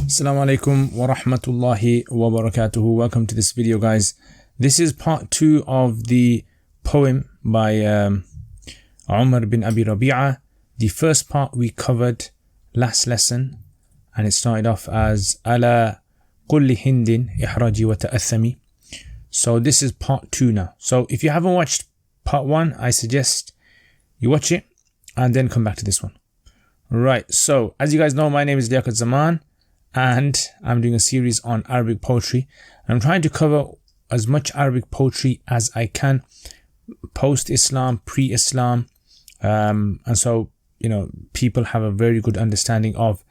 Assalamu alaikum wa rahmatullahi wa barakatuhu. Welcome to this video, guys. This is part 2 of the poem by Umar bin Abi Rabi'a. The first part we covered last lesson, and it started off as Ala kulli hindin ihraji wa ta'athami. So this is part 2 now. So if you haven't watched part 1, I suggest you watch it and then come back to this one. Right, so as you guys know, my name is Liaquat Zaman, and I'm doing a series on Arabic poetry. I'm trying to cover as much Arabic poetry as I can, post-Islam, pre-Islam, and so, you know, people have a very good understanding of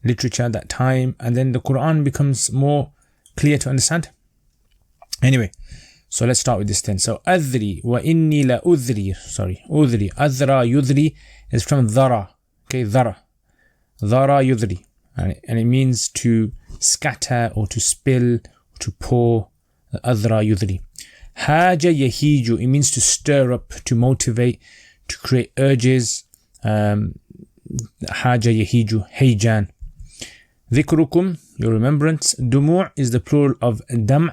literature at that time, and then the Quran becomes more clear to understand. Anyway, so let's start with this then. So adri wa inni la udri, udri, adra yudri is from dhara. Okay, dhara yudri, and it means to scatter or to spill, to pour. Adra yudri. Haja yahiju, it means to stir up, to motivate, to create urges. Haja yahiju, heyjan. Dhikrukum, your remembrance. Dumu' is the plural of dam',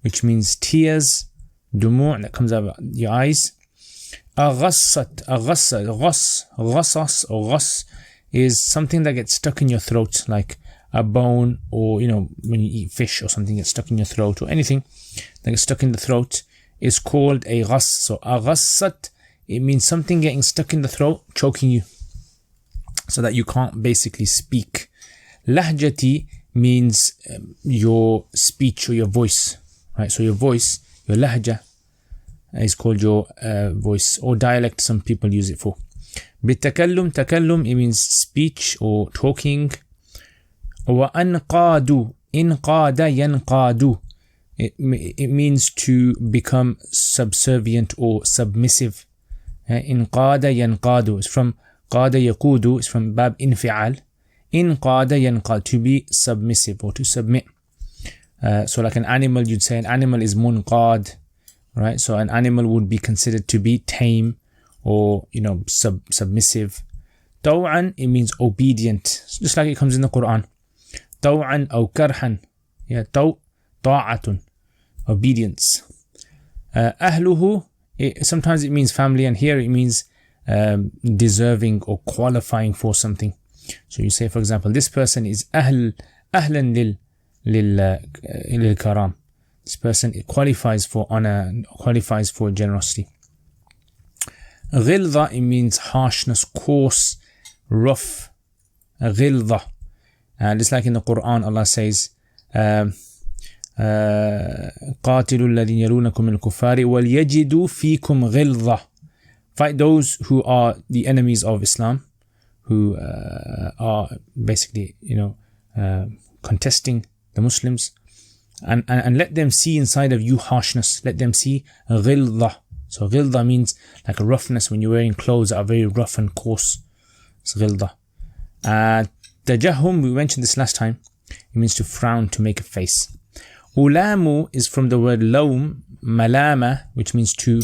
which means tears. Dumu' that comes out of your eyes. Aghassat, ghassas or ghass is something that gets stuck in your throat, like a bone, or, you know, when you eat fish or something gets stuck in your throat, or anything that gets stuck in the throat is called a ghass. So aghassat, it means something getting stuck in the throat, choking you, so that you can't basically speak. Lahjati means your speech or your voice, right? So your voice, your lahja, is called your voice, or dialect, some people use it for. Bitakallum, takallum, it means speech or talking. Wa anqadu, inqada yanqadu, it means to become subservient or submissive. Inqada yanqadu is from qada yaqudu, is from bab infi'al. Inqada yanqad, to be submissive or to submit. So like an animal, you'd say an animal is munqad, right? So an animal would be considered to be tame, or, you know, submissive. Taw'an, it means obedient, just like it comes in the Quran. Taw'an aw karhan, yeah, ta'atun, obedience. Ahluhu, sometimes it means family, and here it means deserving or qualifying for something. So you say, for example, this person is ahlan lil karam. This person, it qualifies for honor, qualifies for generosity. Ghilza, it means harshness, coarse, rough. Ghilza. Just like in the Quran, Allah says, قَاتِلُوا الَّذِينَ يَلُونَكُمْ مِنَ الْكُفَّارِ وَلْيَجِدُوا فِيكُمْ غِلْظَةً. Fight those who are the enemies of Islam, who are basically, you know, contesting the Muslims, and let them see inside of you harshness. Let them see ghilza. So ghilza means like a roughness, when you're wearing clothes that are very rough and coarse. It's ghilza. Tajahum, we mentioned this last time, it means to frown, to make a face. Ulamu is from the word lawm, malama, which means to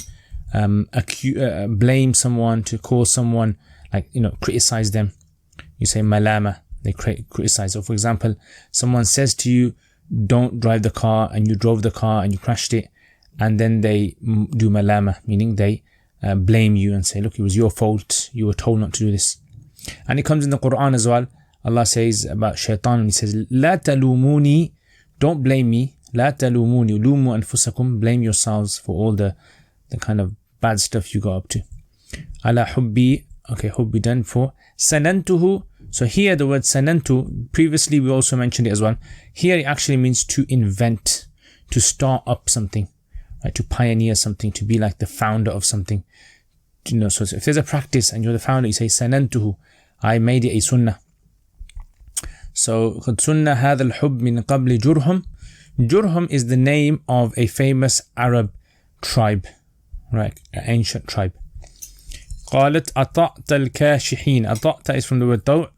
blame someone, to call someone, like, you know, criticize them. You say malama, they criticize. So for example, someone says to you, don't drive the car, and you drove the car and you crashed it, and then they do malama, meaning they blame you and say, look, it was your fault, you were told not to do this. And it comes in the Quran as well. Allah says about shaitan, and he says, La talumuni, don't blame me. La talumuni, lumu anfusakum, blame yourselves for all the kind of bad stuff you got up to. Ala hubbi, okay, hubbi done for. Sanantuhu, so here the word sanantu, previously we also mentioned it as well. Here it actually means to invent, to start up something, right? To pioneer something, to be like the founder of something. You know, so if there's a practice and you're the founder, you say sanantuhu, I made it a sunnah. So قد سُنَّ هذا الحب من قبل جرهم. Jurhum is the name of a famous Arab tribe, right? An ancient tribe. قالت أطعت الكاشحين. أطعت is from the word طوع,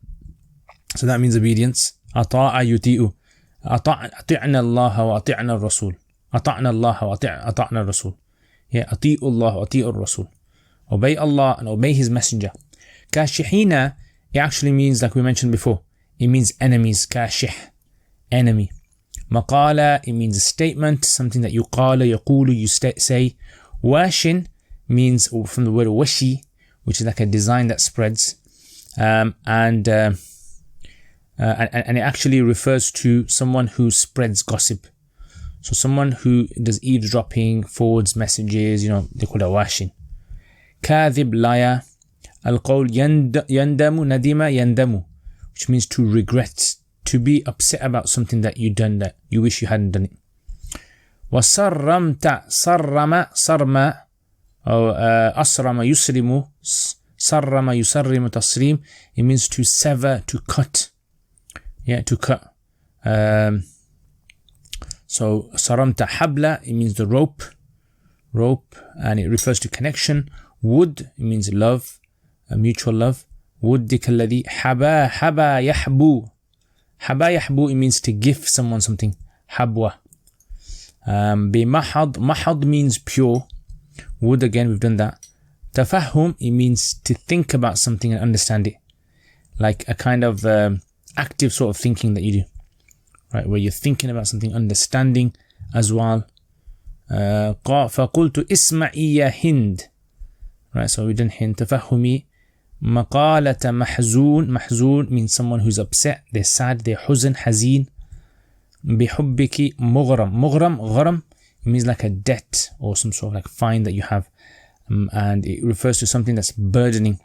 so that means obedience. أطاع يطيع. أطعنا الله وأطعنا الرسول. أطعنا الله وأطعنا الرسول. Yeah, أطيعوا الله وأطيعوا الرسول. Obey Allah and obey His Messenger. Kashihina, it actually means, like we mentioned before, it means enemies. Kashih, enemy. Maqala, it means a statement, something that yuqala, yaqulu, you say. Washin means from the word washi, which is like a design that spreads. And it actually refers to someone who spreads gossip. So someone who does eavesdropping, forwards messages, they call it washin. Kadhib, liar. Al-qawl yandamu, nadima, yandamu, which means to regret, to be upset about something that you've done that you wish you hadn't done it. وَصَرَّمْتَ صَرَّمَ صَرْمَ أَصْرَمَ يُسْرِمُ صَرَّمَ يُسَرِّمُ تَصْرِيم. It means to sever, to cut. Yeah, to cut. So saramta habla, it means the rope, and it refers to connection. Wood, it means love, a mutual love. Wuddika alladhi haba yahbu. Haba yahbu, it means to give someone something. Habwa. Bimahad, mahad means pure. Wood, again, we've done that. Tafahum, it means to think about something and understand it. Like a kind of active sort of thinking that you do. Right, where you're thinking about something, understanding as well. فَقُلْتُ إِسْمَعِي يَا هِنْد. Right, so we done hind. تَفَهُمِي مَقَالَةَ مَحْزُون. Mahzun means someone who's upset, they're sad, they're huzn, hazeen. بِحُبِّكِ مُغْرَم. مُغْرَم, gharam, it means like a debt or some sort of like fine that you have. And it refers to something that's burdening.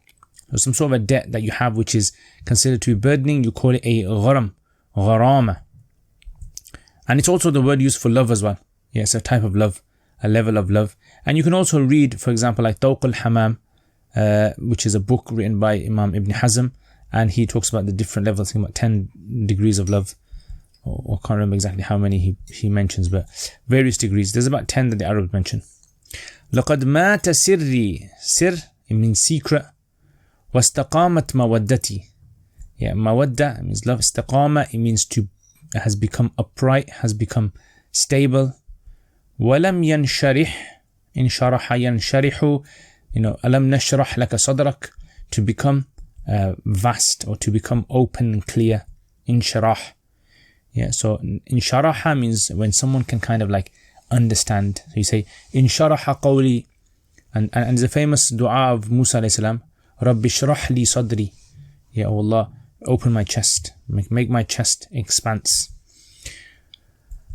So some sort of a debt that you have which is considered to be burdening, you call it a gharam, gharama. And it's also the word used for love as well. Yeah, it's a type of love, a level of love. And you can also read, for example, like Tawq al-Hamam, which is a book written by Imam Ibn Hazm, and he talks about the different levels, about 10 degrees of love. Or I can't remember exactly how many he mentions, but various degrees. There's about 10 that the Arabs mention. لَقَدْ مَاتَ سِرِّي. Sir, it means secret. وَاسْتَقَامَتْ مَوَدَّتِي. Yeah, mawadda means love. Istiqama, it means has become upright, has become stable. وَلَمْ يَنْشَرِحْ. إِنْ شَرَحَ يَنْشَرِحُ. أَلَمْ نَشْرَحْ لَكَ صَدْرَكَ. To become vast or to become open and clear. Inshirah. Yeah, so insharaha means when someone can kind of like understand. So you say insharaha qawli, and there's a famous dua of Musa alayhi salam, Rabbi shrah li sadri. Yeah, oh Allah, open my chest, make my chest expanse.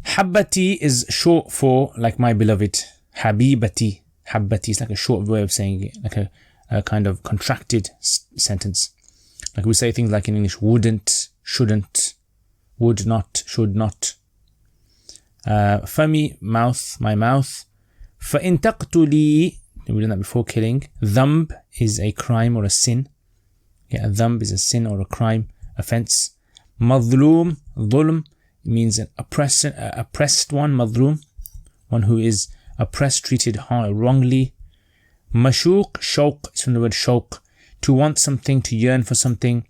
Habbati is short for like my beloved. Habibati. Habbati is like a short way of saying it, like a kind of contracted sentence. Like we say things like in English, wouldn't, shouldn't, would not, should not. Fami, mouth, my mouth. فَإِن تَقْتُلِي, we've done that before, killing. Dhamb is a crime or a sin. Yeah, a dhamb is a sin or a crime, offense. Madhloom, dhulm, means an oppressed one, madhloom, one who is oppressed, treated wrongly. Mashuq, shawq, it's from the word shawq, to want something, to yearn for something,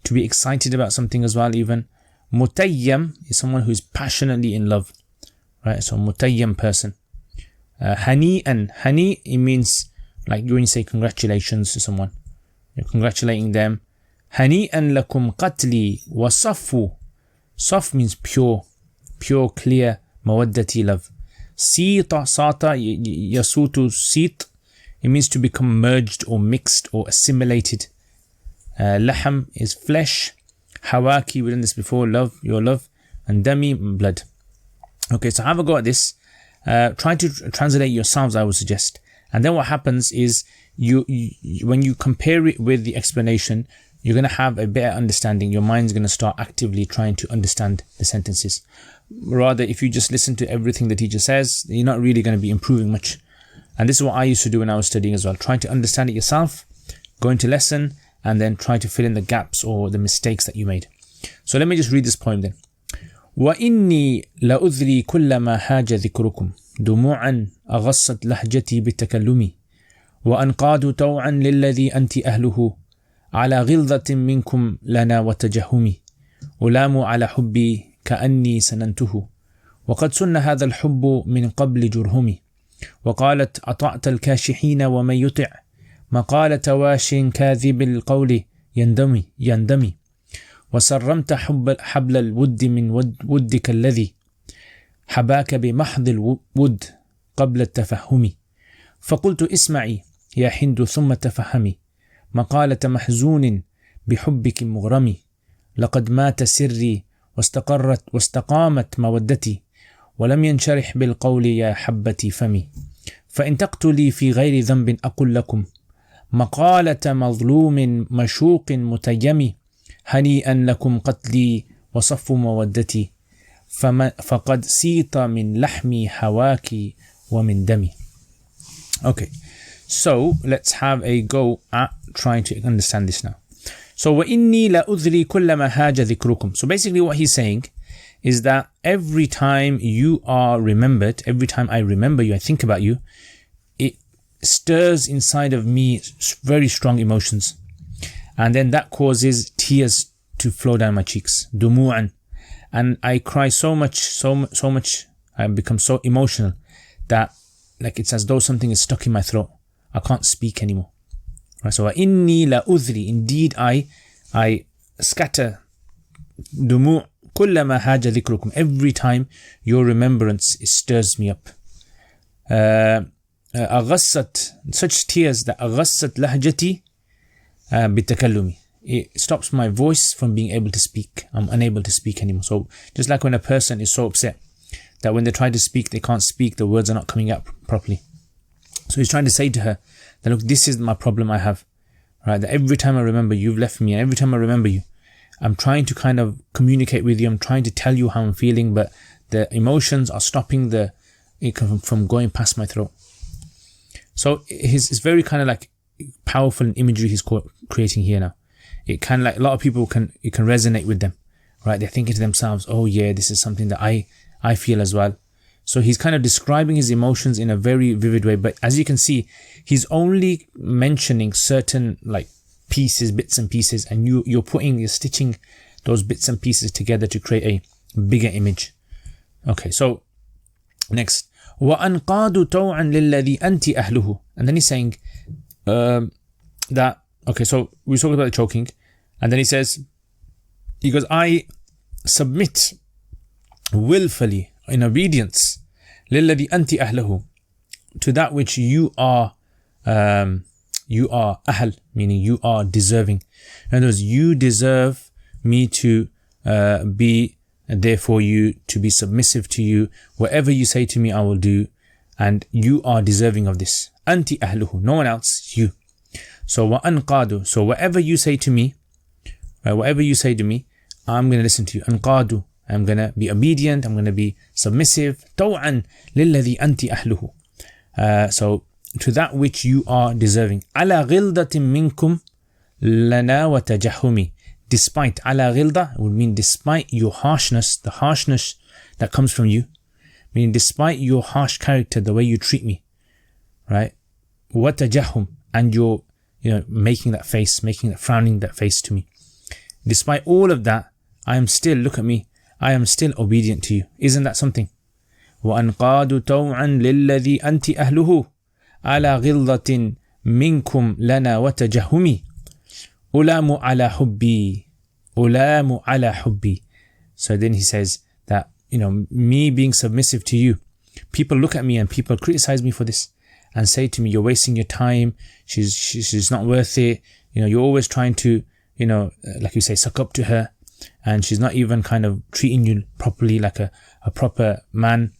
to be excited about something as well even. Mutayyam is someone who is passionately in love, right? So mutayyam person. Hani'an, hani, it means like when you say congratulations to someone, you're congratulating them. Hani'an lakum qatli wa safu. Saf means pure, clear, mawaddati, love. Sita, sata, yasutu, sit, it means to become merged or mixed or assimilated. Laham is flesh. Hawaki, we've done this before, love, your love. And dami, blood. Okay, so have a go at this. Try to translate yourselves, I would suggest. And then what happens is, you when you compare it with the explanation, you're going to have a better understanding. Your mind's going to start actively trying to understand the sentences. Rather, if you just listen to everything the teacher says, you're not really going to be improving much. And this is what I used to do when I was studying as well. Trying to understand it yourself, go into lesson, and then try to fill in the gaps or the mistakes that you made. So let me just read this poem then. وَإِنِّي لَأُذْرِي كُلَّمَا هَاجَ ذِكْرُكُمْ دُمُوعًا أَغَصَّتْ لَهْجَتِي بِالتَّكَلُّمِ وَأَنْقَادُ تَوْعًا لِلَّذِي أَنْتِ أَهْلُهُ على غلظة منكم لنا وتجهمي ألام على حبي كأني سننته وقد سن هذا الحب من قبل جرهمي وقالت أطعت الكاشحين ومن يطع مقالة واش كاذب القول يندمي وسرمت حبل الود من ودك الذي حباك بمحض الود قبل التفهم. فقلت اسمعي يا حند ثم تفهمي مقالة محزون بحبك مغرم. لقد مات سري واستقامت مودتي ولم ينشرح بالقول يا حبتي فمي. فإن تقتلي في غير ذنب أقل لكم مقالة مظلوم مشوق متيم. هنيئا لكم قتلي وصف مودتي فقد سيط من لحمي هواك ومن دمي. Okay, so let's have a go at trying to understand this now. So وإني لأذري كلما هاج ذكركم. So basically what he's saying is that every time you are remembered, every time I remember you, I think about you, it stirs inside of me very strong emotions. And then that causes tears to flow down my cheeks. دموعا. And I cry so much, I become so emotional that like it's as though something is stuck in my throat. I can't speak anymore. Right, so وإني لأذري, indeed I scatter دموع كلما هاج ذكركم, every time your remembrance stirs me up. أغصت, such tears that أغصت لهجتي بالتكلم. It stops my voice from being able to speak. I'm unable to speak anymore. So just like when a person is so upset that when they try to speak, they can't speak, the words are not coming out properly. So he's trying to say to her that, look, this is my problem I have, right? That every time I remember you've left me, and every time I remember you, I'm trying to kind of communicate with you. I'm trying to tell you how I'm feeling, but the emotions are stopping it from going past my throat. So it's very kind of like powerful imagery he's creating here now. It kind of like a lot of people it can resonate with them, right? They're thinking to themselves, oh yeah, this is something that I feel as well. So he's kind of describing his emotions in a very vivid way. But as you can see, he's only mentioning certain like pieces, bits and pieces, and you're stitching those bits and pieces together to create a bigger image. Okay, so next. وَأَنْقَادُ تَوْعًا لِلَّذِي أَنْتِ أَهْلُهُ. And then he's saying that, okay, so we talked about the choking. And then he goes, I submit willfully in obedience لِلَّذِي أَنْتِ أَهْلُهُ, to that which you are ahl, meaning you are deserving. In other words, you deserve me to be there for you, to be submissive to you. Whatever you say to me, I will do, and you are deserving of this. Anti ahluhu, no one else, you. So وَأَنْقَادُ, so whatever you say to me, whatever you say to me, I'm going to listen to you. أنقاد, I'm going to be obedient, I'm going to be submissive. طوعا للذي أنت أهله, so to that which you are deserving. على غلظة منكم لنا وتجهمي. Despite, على غلظة would mean despite your harshness, the harshness that comes from you, meaning despite your harsh character, the way you treat me, right? وتجهم, and you're making that face, frowning that face to me. Despite all of that, I am still, look at me, I am still obedient to you. Isn't that something? وأنقاد طوعا للذي أنت أهله على غلظة منكم لنا وتجهمي ألام على حبي ألام على حبي. So then he says that, me being submissive to you, people look at me and people criticize me for this and say to me, you're wasting your time, she's not worth it, you're always trying to, like you say, suck up to her, and she's not even kind of treating you properly like a proper man.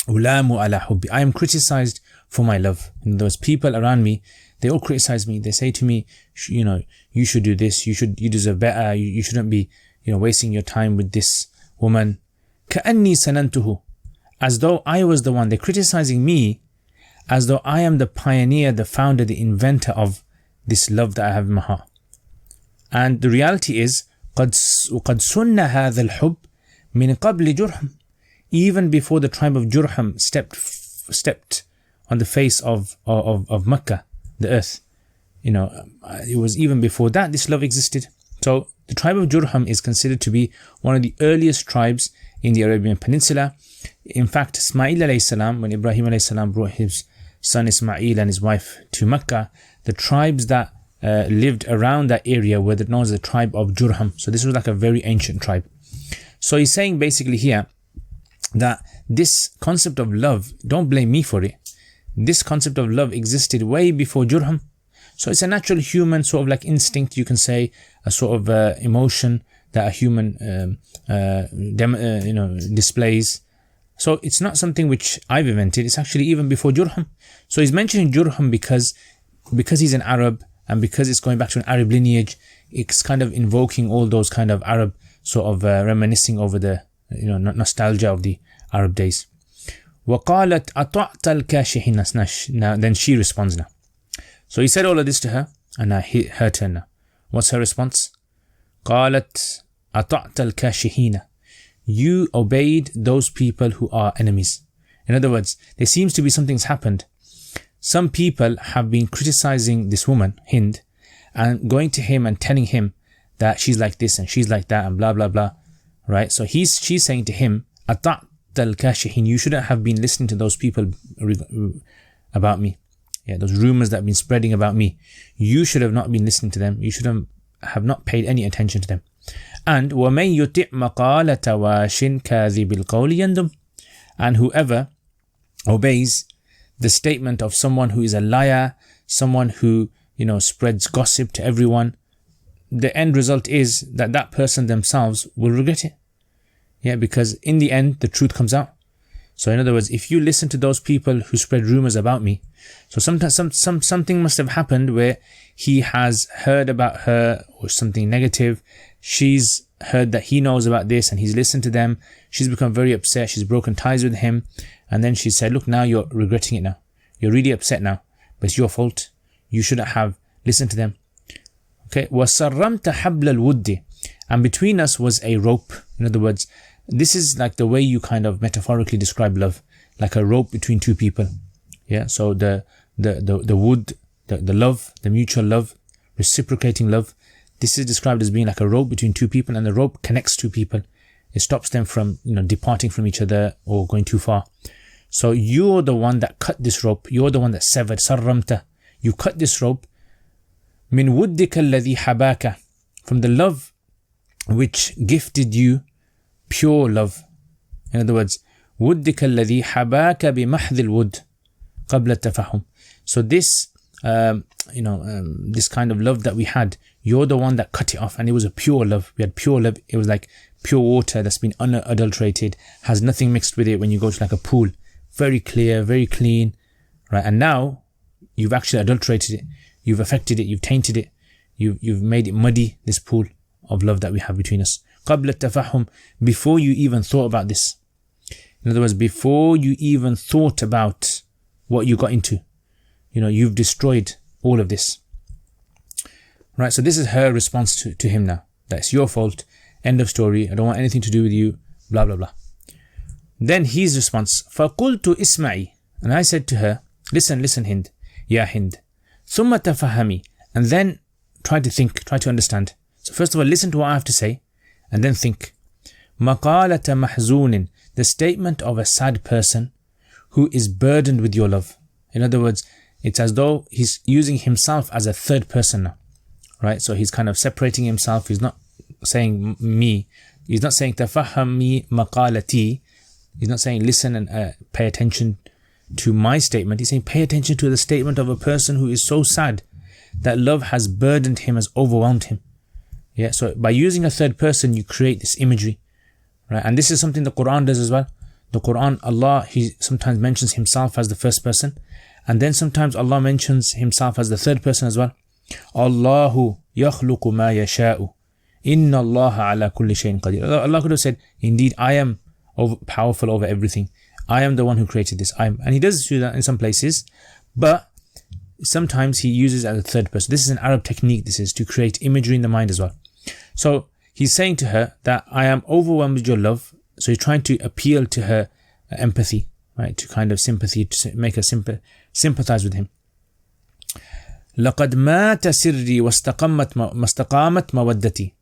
Ulamu ala hubbi, I am criticized for my love. And those people around me, they all criticize me. They say to me, you should do this, you deserve better, you shouldn't be, wasting your time with this woman. كأني سننته, as though I was the one. They're criticizing me as though I am the pioneer, the founder, the inventor of this love that I have in my heart. And the reality is, قد سن هذا الحب من قبل جرهم. Even before the tribe of Jurham stepped on the face of Mecca, the earth, it was even before that this love existed. So the tribe of Jurham is considered to be one of the earliest tribes in the Arabian Peninsula. In fact, Ismail alayhi salam, when Ibrahim alayhi salam brought his son Ismail and his wife to Mecca, the tribes that lived around that area where known as the tribe of Jurham. So this was like a very ancient tribe. So he's saying basically here that this concept of love, don't blame me for it. This concept of love existed way before Jurham. So it's a natural human sort of like instinct, you can say, a sort of emotion that a human displays. So it's not something which I've invented. It's actually even before Jurham. So he's mentioning Jurham because he's an Arab, and because it's going back to an Arab lineage, it's kind of invoking all those kind of Arab sort of reminiscing over the nostalgia of the Arab days. وَقَالَتْ أَطَعْتَ الْكَاشِحِينَ. Now then she responds now. So he said all of this to her, and now her turn now. What's her response? قَالَتْ أَطَعْتَ الْكَاشِحِينَ. You obeyed those people who are enemies. In other words, there seems to be something's happened. Some people have been criticizing this woman, Hind, and going to him and telling him that she's like this and she's like that and blah blah blah, right? So she's saying to him, "Ata'ta al-kashihin, you shouldn't have been listening to those people about me. Yeah, those rumors that have been spreading about me. You should have not been listening to them. You should have not paid any attention to them." And وَمَنْ يُطِعْ مَقَالَةَ وَاشٍ كَاذِبِ الْقَوْلِ يَنْدُمْ. And whoever obeys the statement of someone who is a liar, someone who spreads gossip to everyone, the end result is that that person themselves will regret it. Yeah, because in the end the truth comes out. So in other words, if you listen to those people who spread rumors about me, so sometimes something must have happened where he has heard about her or something negative. She's heard that he knows about this and he's listened to them. She's become very upset. She's broken ties with him. And then she said, look, now you're regretting it now. You're really upset now. But it's your fault. You shouldn't have listened to them. Okay. وَسَرَّمْتَ حَبْلَ الْوُدِّ. And between us was a rope. In other words, this is like the way you kind of metaphorically describe love. Like a rope between two people. Yeah. So the wood, the love, the mutual love, reciprocating love. This is described as being like a rope between two people, and the rope connects two people. It stops them from departing from each other or going too far. So you're the one that cut this rope. You're the one that severed. Sarramta. You cut this rope. Min wuddika alladhi habaka. From the love which gifted you pure love. In other words, wuddika alladhi habaka bimahdhil wud qabla tafahum. So this this kind of love that we had, you're the one that cut it off, and it was a pure love. We had pure love. It was like pure water that's been unadulterated, has nothing mixed with it. When you go to like a pool, very clear, very clean, right? And now you've actually adulterated it. You've affected it. You've tainted it. You've made it muddy, this pool of love that we have between us. قبل التفاهم, before you even thought about this. In other words, before you even thought about what you got into, you've destroyed all of this. Right, so this is her response to him now. That's your fault. End of story. I don't want anything to do with you. Blah, blah, blah. Then his response, فَقُلْتُ إِسْمَعِي. And I said to her, listen, Hind. Ya Hind. ثُمَّ تَفَهَمِي. And then try to think, try to understand. So first of all, listen to what I have to say, and then think. مَقَالَةَ مَحْزُونٍ. The statement of a sad person who is burdened with your love. In other words, it's as though he's using himself as a third person now. Right? So he's kind of separating himself. He's not saying me. He's not saying tafahami maqalati. He's not saying listen and pay attention to my statement. He's saying pay attention to the statement of a person who is so sad that love has burdened him, has overwhelmed him. Yeah. So by using a third person, you create this imagery, right? And this is something the Quran does as well. The Quran, Allah, He sometimes mentions Himself as the first person, and then sometimes Allah mentions Himself as the third person as well. Allahu yakhluqu ma yasha'u. Inna Allah ala kulli shayin qadir. Allah could have said, indeed, I am powerful over everything. I am the one who created this. And He does do that in some places, but sometimes He uses as a third person. This is an Arab technique. This is to create imagery in the mind as well. So He's saying to her that I am overwhelmed with your love. So He's trying to appeal to her empathy, right? To kind of sympathy, to make her sympathize with him. لَقَدْ مَاتَ سِرِّي وَاسْتَقَامَتْ مَوَدَّتِي.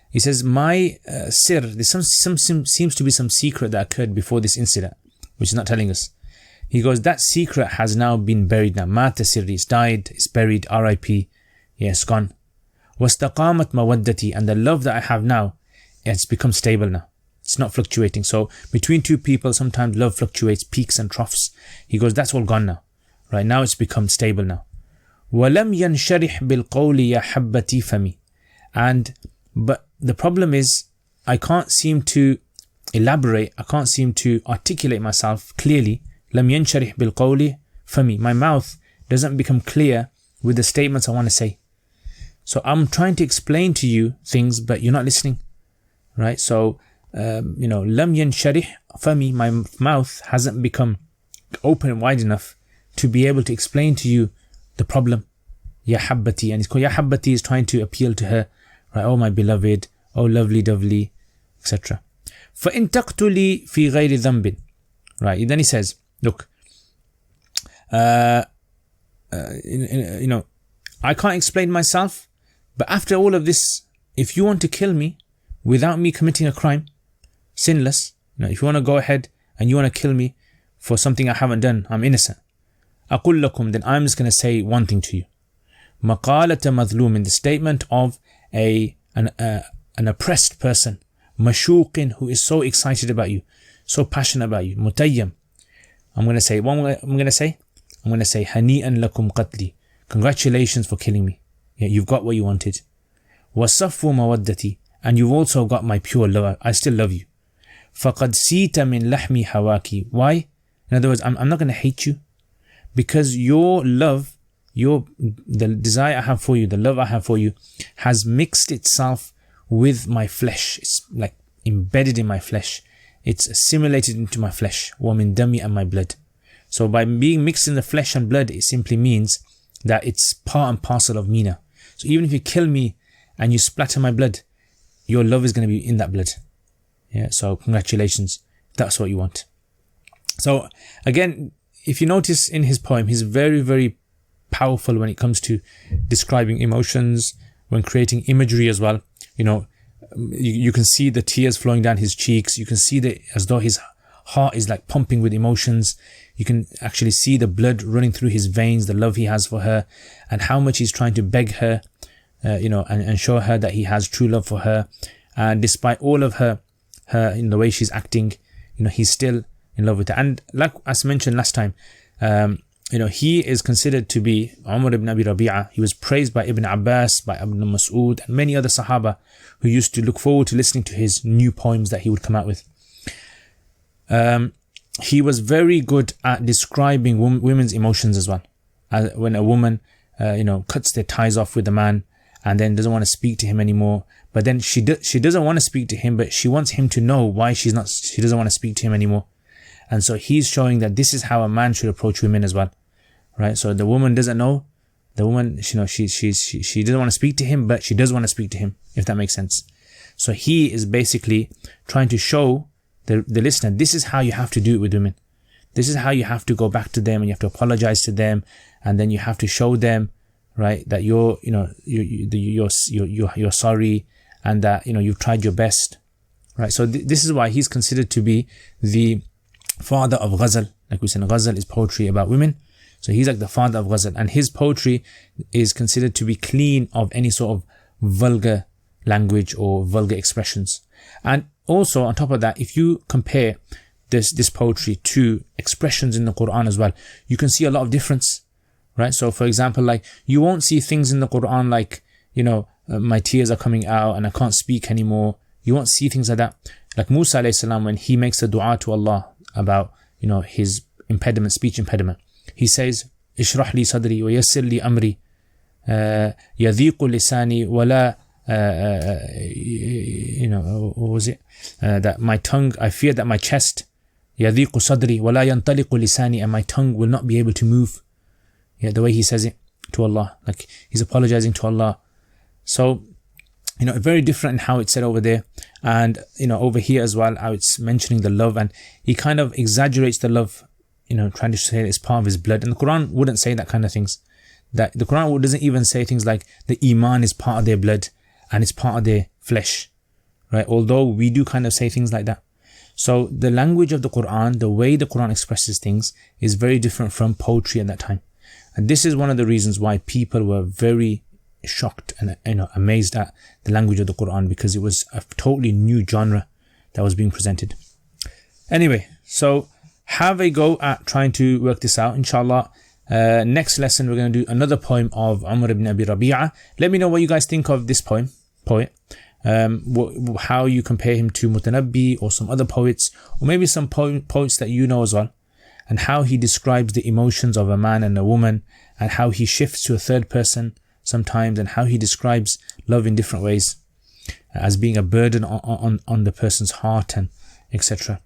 He says, my sir, there's seems to be some secret that occurred before this incident, which is not telling us. He goes, that secret has now been buried now. مَاتَ سِرِّي, it's died, it's buried, R.I.P. Yeah, it's gone. وَاسْتَقَامَتْ مَوَدَّتِي, and the love that I have now, it's become stable now. It's not fluctuating. So between two people, sometimes love fluctuates, peaks and troughs. He goes, that's all gone now. Right now it's become stable now. وَلَمْ يَنْشَرِحْ بِالْقَوْلِ يَا حَبَّتِي فَمِي. But the problem is, I can't seem to elaborate, I can't seem to articulate myself clearly. لَمْ يَنْشَرِحْ بِالْقَوْلِ فَمِي. My mouth doesn't become clear with the statements I want to say. So I'm trying to explain to you things, but you're not listening. Right? So, لَمْ يَنْشَرِحْ فَمِي. My mouth hasn't become open and wide enough to be able to explain to you the problem. Ya habbati, and it's called Ya habbati is trying to appeal to her, right? Oh my beloved, oh lovely dovely, etc. فَإِن تَقْتُلِي فِي غَيْرِ ذَنْبٍ. Right, then he says, look, I can't explain myself, but after all of this, if you want to kill me without me committing a crime, sinless, if you want to go ahead and you want to kill me for something I haven't done, I'm innocent. أقول لكم, then I'm just going to say one thing to you. مقالة مظلوم, the statement of an oppressed person, مشوق, who is so excited about you, so passionate about you, متيم. I'm going to say, what I'm going to say? I'm going to say, هنيئا لكم قتلي. Congratulations for killing me. Yeah, you've got what you wanted. وصفوا مودتي, and you've also got my pure love. I still love you. فقد سيت من لحمي هواكي. Why? In other words, I'm not going to hate you, because your love, the desire I have for you, the love I have for you, has mixed itself with my flesh. It's like embedded in my flesh. It's assimilated into my flesh. وَمِن دَمِي, and my blood. So by being mixed in the flesh and blood, it simply means that it's part and parcel of me now. So even if you kill me and you splatter my blood, your love is going to be in that blood. Yeah. So congratulations. That's what you want. So again, if you notice in his poem, he's very, very powerful when it comes to describing emotions, when creating imagery as well. You can see the tears flowing down his cheeks. You can see that as though his heart is like pumping with emotions. You can actually see the blood running through his veins, the love he has for her, and how much he's trying to beg her, and show her that he has true love for her. And despite all of her in the way she's acting, he's still in love with her. And like as mentioned last time, he is considered to be Umar ibn Abi Rabi'ah. He was praised by Ibn Abbas, by Ibn Mas'ud, and many other Sahaba who used to look forward to listening to his new poems that he would come out with. He was very good at describing women's emotions as well. When a woman, cuts their ties off with a man and then doesn't want to speak to him anymore, but then she doesn't want to speak to him, but she wants him to know why she doesn't want to speak to him anymore. And so he's showing that this is how a man should approach women as well, right? So the woman doesn't know. The woman, she doesn't want to speak to him, but she does want to speak to him, if that makes sense. So he is basically trying to show the listener, this is how you have to do it with women. This is how you have to go back to them, and you have to apologize to them, and then you have to show them, right, that you're sorry, and that you've tried your best, right? So this is why he's considered to be the father of ghazal. Like we said, ghazal is poetry about women. So he's like the father of ghazal, and his poetry is considered to be clean of any sort of vulgar language or vulgar expressions. And also on top of that, if you compare this poetry to expressions in the Quran as well, you can see a lot of difference, right? So for example, like you won't see things in the Quran like, my tears are coming out and I can't speak anymore. You won't see things like that. Like Musa alayhi salam, when he makes a dua to Allah about, his impediment, speech impediment, he says, Ishrah li sadri wa yassir li amri, yadhiqu lisani wa la, what was it? That my tongue, I fear that my chest, yadhiqu sadri wa la yantaliqu lisani, and my tongue will not be able to move. Yeah, the way he says it to Allah, like he's apologizing to Allah. So, very different in how it's said over there, and over here as well, how it's mentioning the love, and he kind of exaggerates the love, trying to say it's part of his blood. And the Quran wouldn't say that kind of things. That the Quran doesn't even say things like the iman is part of their blood and it's part of their flesh, right? Although we do kind of say things like that. So the language of the Quran, the way the Quran expresses things, is very different from poetry at that time. And this is one of the reasons why people were very shocked and amazed at the language of the Quran, because it was a totally new genre that was being presented. Anyway, so have a go at trying to work this out, inshallah. Next lesson we're going to do another poem of Umar ibn Abi Rabi'a. Let me know what you guys think of this poet, how you compare him to Mutanabbi or some other poets, or maybe some poets that you know as well, and how he describes the emotions of a man and a woman, and how he shifts to a third person sometimes, and how he describes love in different ways as being a burden on the person's heart, and etc.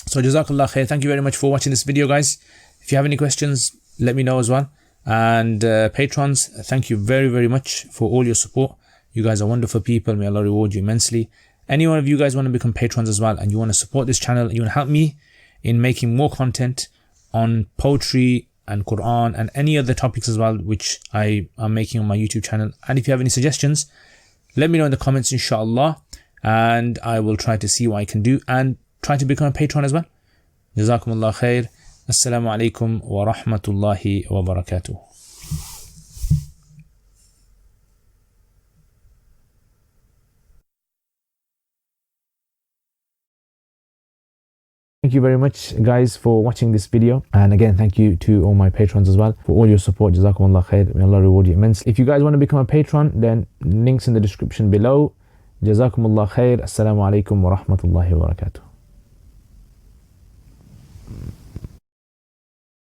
So Jazakallah khair. Thank you very much for watching this video, guys. If you have any questions, let me know as well. And patrons, thank you very, very much for all your support. You guys are wonderful people. May Allah reward you immensely. Any one of you guys want to become patrons as well, and you want to support this channel, you want to help me in making more content on poetry and Quran and any other topics as well, which I am making on my YouTube channel. And if you have any suggestions, let me know in the comments, inshallah, and I will try to see what I can do and try to become a patron as well. Jazakumullah khair. Assalamu alaikum wa rahmatullahi wa barakatuh. Thank you very much, guys, for watching this video. And again, thank you to all my patrons as well for all your support. Jazakumullah khair. May Allah reward you immensely. If you guys want to become a patron, then links in the description below. Jazakumullah khair. Assalamu alaikum wa rahmatullahi wa barakatuh.